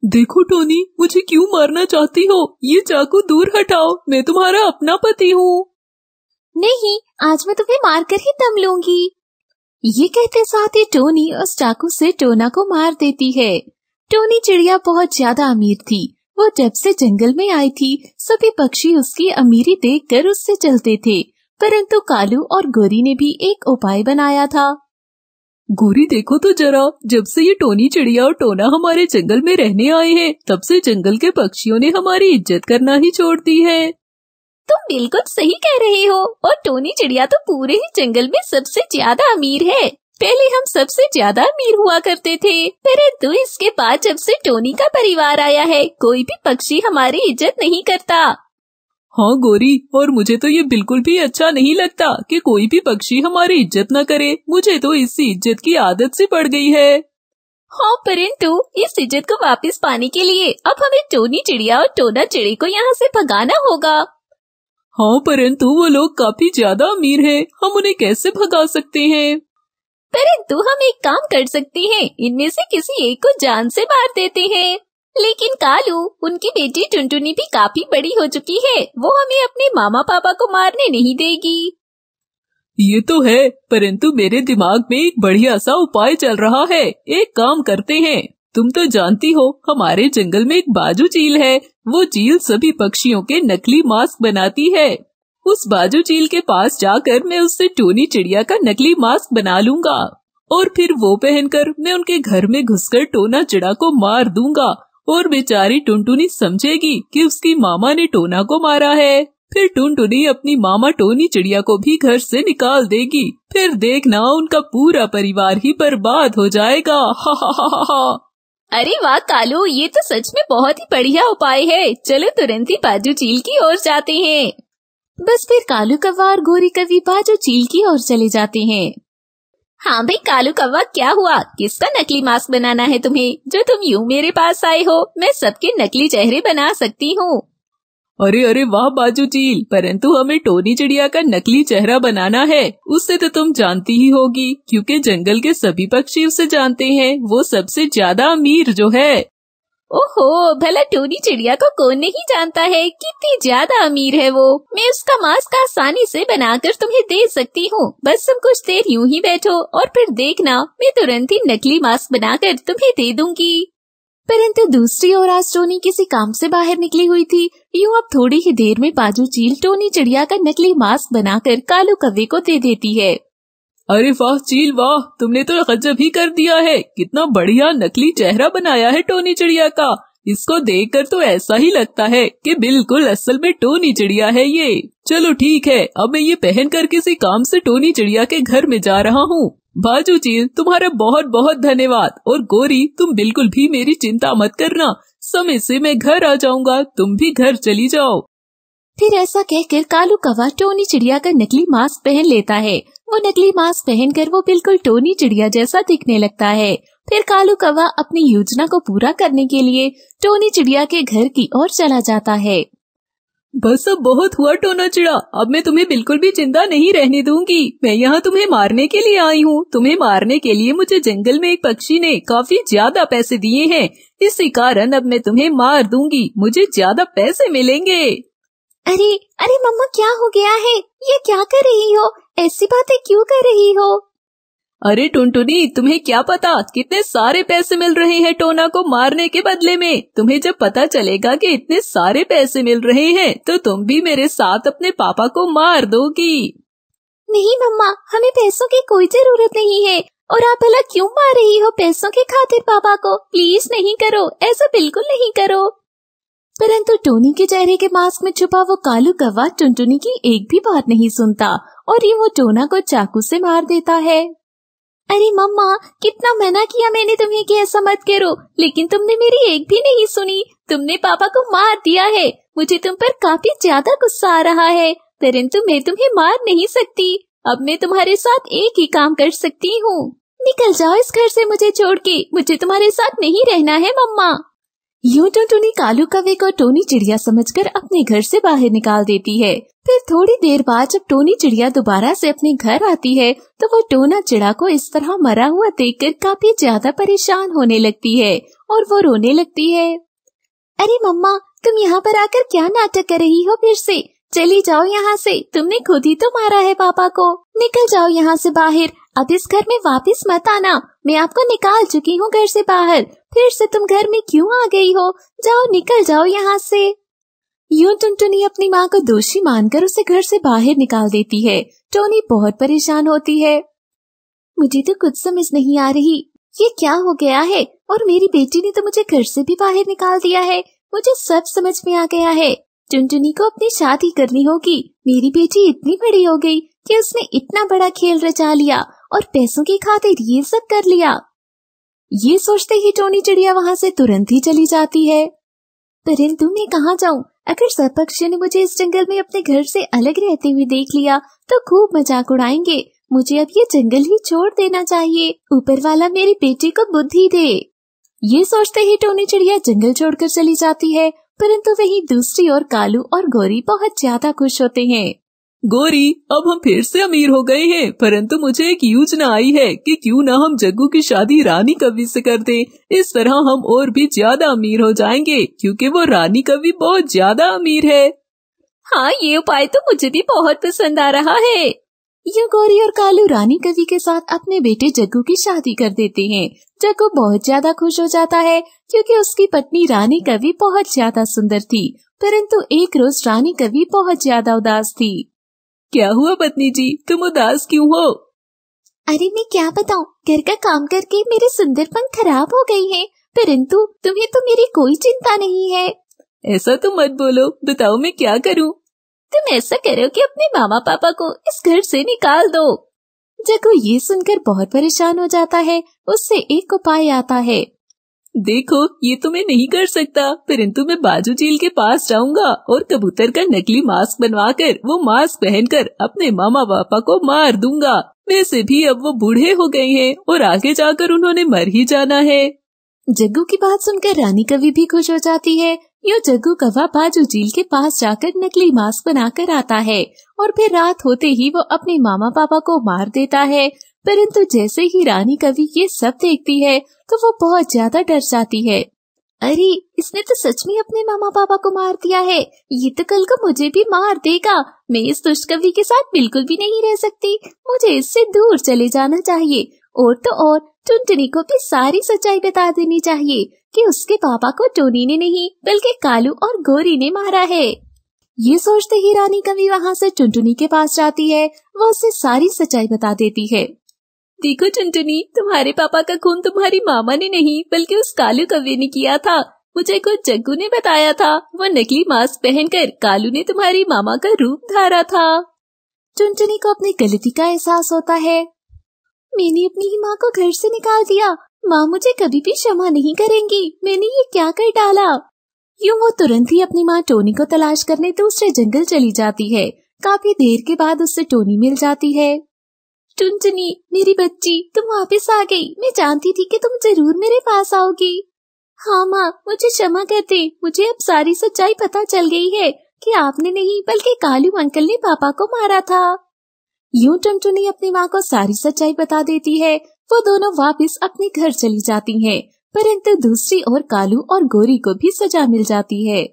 देखो टोनी, मुझे क्यों मारना चाहती हो? ये चाकू दूर हटाओ, मैं तुम्हारा अपना पति हूँ। नहीं, आज मैं तुम्हें मारकर ही दम लूंगी। ये कहते साथ ही टोनी उस चाकू से टोना को मार देती है। टोनी चिड़िया बहुत ज्यादा अमीर थी। वो जब से जंगल में आई थी, सभी पक्षी उसकी अमीरी देखकर उससे चलते थे, परंतु कालू और गोरी ने भी एक उपाय बनाया था। गोरी देखो तो जरा, जब से ये टोनी चिड़िया और टोना हमारे जंगल में रहने आए हैं, तब से जंगल के पक्षियों ने हमारी इज्जत करना ही छोड़ दी है। तुम बिल्कुल सही कह रहे हो, और टोनी चिड़िया तो पूरे ही जंगल में सबसे ज्यादा अमीर है। पहले हम सबसे ज्यादा अमीर हुआ करते थे, परंतु इसके बाद जब से टोनी का परिवार आया है, कोई भी पक्षी हमारी इज्जत नहीं करता। हाँ गोरी, और मुझे तो ये बिल्कुल भी अच्छा नहीं लगता कि कोई भी पक्षी हमारी इज्जत न करे। मुझे तो इसी इज्जत की आदत सी पड़ गई है। हाँ, परंतु इस इज्जत को वापस पाने के लिए अब हमें टोनी चिड़िया और टोना चिड़ी को यहाँ से भगाना होगा। हाँ, परंतु वो लोग काफी ज्यादा अमीर हैं, हम उन्हें कैसे भगा सकते हैं? परंतु हम एक काम कर सकते हैं, इनमें से किसी एक को जान से मार देते हैं। लेकिन कालू, उनकी बेटी टुनटुनी भी काफी बड़ी हो चुकी है, वो हमें अपने मामा पापा को मारने नहीं देगी। ये तो है, परंतु मेरे दिमाग में एक बढ़िया सा उपाय चल रहा है। एक काम करते हैं, तुम तो जानती हो हमारे जंगल में एक बाजू चील है। वो चील सभी पक्षियों के नकली मास्क बनाती है। उस बाजू चील के पास जाकर मैं उससे टोनी चिड़िया का नकली मास्क बना लूंगा, और फिर वो पहनकर मैं उनके घर में घुसकर टोना चिड़ा को मार दूंगा, और बेचारी टुनटुनी समझेगी कि उसकी मामा ने टोना को मारा है। फिर टुनटुनी अपनी मामा टोनी चिड़िया को भी घर से निकाल देगी। फिर देखना, उनका पूरा परिवार ही बर्बाद हो जाएगा। हा हा हा हा। अरे वाह कालू, ये तो सच में बहुत ही बढ़िया उपाय है। चलो तुरंत ही बाजू चील की ओर जाते हैं। बस फिर कालू कौवा और गोरी कौवी बाजू चील की ओर चले जाते हैं। हाँ भाई कालू कौवा, क्या हुआ? किसका नकली मास्क बनाना है तुम्हें, जो तुम यूं मेरे पास आए हो? मैं सबके नकली चेहरे बना सकती हूँ। अरे अरे वाह बाजू चील, परंतु हमें टोनी चिड़िया का नकली चेहरा बनाना है। उससे तो तुम जानती ही होगी, क्योंकि जंगल के सभी पक्षी उसे जानते हैं। वो सबसे ज्यादा अमीर जो है। ओहो, भला टोनी चिड़िया को कौन नहीं जानता है, कितनी ज्यादा अमीर है वो। मैं उसका मास्क आसानी से बनाकर तुम्हें दे सकती हूँ। बस तुम कुछ देर यूं ही बैठो और फिर देखना, मैं तुरंत ही नकली मास्क बनाकर तुम्हें दे दूंगी। परंतु दूसरी ओर आज टोनी किसी काम से बाहर निकली हुई थी। यूं अब थोड़ी ही देर में बाजू चील टोनी चिड़िया का नकली मास्क बनाकर कालू कौवे को दे देती है। अरे वाह चील वाह, तुमने तो गजब ही कर दिया है। कितना बढ़िया नकली चेहरा बनाया है टोनी चिड़िया का। इसको देखकर तो ऐसा ही लगता है कि बिल्कुल असल में टोनी चिड़िया है ये। चलो ठीक है, अब मैं ये पहनकर किसी काम से टोनी चिड़िया के घर में जा रहा हूँ। बाजू चील, तुम्हारा बहुत बहुत धन्यवाद। और गोरी, तुम बिल्कुल भी मेरी चिंता मत करना, समय से मैं घर आ जाऊंगा, तुम भी घर चली जाओ। फिर ऐसा कहकर कालू कौवा टोनी चिड़िया का नकली मास्क पहन लेता है। वो नकली मास्क पहनकर वो बिल्कुल टोनी चिड़िया जैसा दिखने लगता है। फिर कालू कौवा अपनी योजना को पूरा करने के लिए टोनी चिड़िया के घर की ओर चला जाता है। बस अब बहुत हुआ टोना चिड़ा, अब मैं तुम्हें बिल्कुल भी जिंदा नहीं रहने दूंगी। मैं यहाँ तुम्हें मारने के लिए आई हूँ। तुम्हें मारने के लिए मुझे जंगल में एक पक्षी ने काफी ज्यादा पैसे दिए हैं। इसी कारण अब मैं तुम्हें मार दूंगी, मुझे ज्यादा पैसे मिलेंगे। अरे अरे मम्मा, क्या हो गया है? ये क्या कर रही हो? ऐसी बातें क्यों कर रही हो? अरे टुनटुनी, तुम्हें क्या पता कितने सारे पैसे मिल रहे हैं टोना को मारने के बदले में। तुम्हें जब पता चलेगा कि इतने सारे पैसे मिल रहे हैं, तो तुम भी मेरे साथ अपने पापा को मार दोगी। नहीं मम्मा, हमें पैसों की कोई जरूरत नहीं है। और आप भला क्यों मार रही हो पैसों के खातिर पापा को? प्लीज नहीं करो, ऐसा बिल्कुल नहीं करो। परंतु टोनी के चेहरे के मास्क में छुपा वो कालू कौवा टुनटुनी की एक भी बात नहीं सुनता, और ये वो टोना को चाकू से मार देता है। अरे मम्मा, कितना मना किया मैंने तुम्हें कि ऐसा मत करो, लेकिन तुमने मेरी एक भी नहीं सुनी। तुमने पापा को मार दिया है। मुझे तुम पर काफी ज्यादा गुस्सा आ रहा है, परंतु मैं तुम्हें मार नहीं सकती। अब मैं तुम्हारे साथ एक ही काम कर सकती हूँ। निकल जाओ इस घर से मुझे छोड़ के। मुझे तुम्हारे साथ नहीं रहना है मम्मा। यूं टुनटुनी कालू कौवे को टोनी चिड़िया समझकर अपने घर से बाहर निकाल देती है। फिर थोड़ी देर बाद जब टोनी चिड़िया दोबारा से अपने घर आती है तो वो टोना चिड़ा को इस तरह मरा हुआ देखकर काफी ज्यादा परेशान होने लगती है और वो रोने लगती है। अरे मम्मा, तुम यहाँ पर आकर क्या नाटक कर रही हो? फिर से चली जाओ यहाँ से, तुमने खुद ही तो मारा है पापा को। निकल जाओ यहाँ से बाहर, अब इस घर में वापस मत आना। मैं आपको निकाल चुकी हूँ घर से बाहर, फिर से तुम घर में क्यों आ गई हो? जाओ, निकल जाओ यहाँ से। यूं टुनटुनी अपनी माँ को दोषी मानकर उसे घर से बाहर निकाल देती है। टोनी बहुत परेशान होती है। मुझे तो कुछ समझ नहीं आ रही, ये क्या हो गया है? और मेरी बेटी ने तो मुझे घर से भी बाहर निकाल दिया है। मुझे सब समझ में आ गया है। टुनटुनी को अपनी शादी करनी होगी। मेरी बेटी इतनी बड़ी हो गई कि उसने इतना बड़ा खेल रचा लिया और पैसों की खातिर ये सब कर लिया। ये सोचते ही टोनी चिड़िया वहाँ से तुरंत ही चली जाती है। परंतु मैं कहाँ जाऊँ? अगर सब पक्षियों ने मुझे इस जंगल में अपने घर से अलग रहते हुए देख लिया तो खूब मजाक उड़ाएंगे। मुझे अब ये जंगल ही छोड़ देना चाहिए। ऊपर वाला मेरी बेटी को बुद्धि दे। ये सोचते ही टोनी चिड़िया जंगल छोड़कर चली जाती है। परंतु वहीं दूसरी ओर कालू और गौरी बहुत ज्यादा खुश होते हैं। गौरी, अब हम फिर से अमीर हो गए हैं, परंतु मुझे एक योजना आई है कि क्यों ना हम जग्गू की शादी रानी कवि से कर दें। इस तरह हम और भी ज्यादा अमीर हो जाएंगे, क्योंकि वो रानी कवि बहुत ज्यादा अमीर है। हाँ, ये उपाय तो मुझे भी बहुत पसंद आ रहा है। यूं गौरी और कालू रानी कवि के साथ अपने बेटे जग्गू की शादी कर देते हैं। जग्गू बहुत ज्यादा खुश हो जाता है क्योंकि उसकी पत्नी रानी कवि बहुत ज्यादा सुंदर थी। परंतु एक रोज रानी कवि बहुत ज्यादा उदास थी। क्या हुआ पत्नी जी, तुम उदास क्यों हो? अरे मैं क्या बताऊं, घर का काम करके मेरे सुंदर पंख खराब हो गए हैं। परंतु तुम्हें तो मेरी कोई चिंता नहीं है। ऐसा तो मत बोलो, बताओ मैं क्या करूं? तुम ऐसा करो कि अपने मामा पापा को इस घर से निकाल दो। जग्गू ये सुनकर बहुत परेशान हो जाता है। उससे एक उपाय आता है। देखो, ये तो मैं नहीं कर सकता, परंतु मैं बाजू झील के पास जाऊंगा और कबूतर का नकली मास्क बनवाकर वो मास्क पहनकर अपने मामा पापा को मार दूंगा। वैसे भी अब वो बूढ़े हो गए हैं और आगे जाकर उन्होंने मर ही जाना है। जग्गू की बात सुनकर रानी कवि भी खुश हो जाती है। यूं जग्गू कौवा बाजू झील के पास जाकर नकली मास्क बनाकर आता है और फिर रात होते ही वो अपने मामा पापा को मार देता है। परंतु जैसे ही रानी कवि ये सब देखती है तो वो बहुत ज्यादा डर जाती है। अरे, इसने तो सच में अपने मामा पापा को मार दिया है। ये तो कल को मुझे भी मार देगा। मैं इस दुष्ट कवि के साथ बिल्कुल भी नहीं रह सकती। मुझे इससे दूर चले जाना चाहिए। और तो और टुनटुनी को भी सारी सच्चाई बता देनी चाहिए कि उसके पापा को टोनी ने नहीं बल्कि कालू और गौरी ने मारा है। ये सोचते ही रानी कवि वहाँ से टुनटुनी के पास जाती है। वो उसे सारी सच्चाई बता देती है। देखो टुनटुनी, तुम्हारे पापा का खून तुम्हारी मामा ने नहीं बल्कि उस कालू कवि ने किया था। मुझे कुछ जग्गू ने बताया था। वो नकली मास्क पहनकर कालू ने तुम्हारी मामा का रूप धारा था। टुनटुनी को अपनी गलती का एहसास होता है। मैंने अपनी ही माँ को घर से निकाल दिया। माँ मुझे कभी भी क्षमा नहीं करेंगी। मैंने ये क्या कर डाला? यूं वो तुरंत ही अपनी माँ टोनी को तलाश करने दूसरे जंगल चली जाती है। काफी देर के बाद उससे टोनी मिल जाती है। टुनटुनी, मेरी बच्ची, तुम वापस आ गई। मैं जानती थी कि तुम जरूर मेरे पास आओगी। हाँ माँ, मुझे क्षमा कर दे। मुझे अब सारी सच्चाई पता चल गई है कि आपने नहीं बल्कि कालू अंकल ने पापा को मारा था। यूं टुनटुनी अपनी माँ को सारी सच्चाई बता देती है। वो दोनों वापस अपने घर चली जाती हैं। परंतु दूसरी ओर कालू और गौरी को भी सजा मिल जाती है।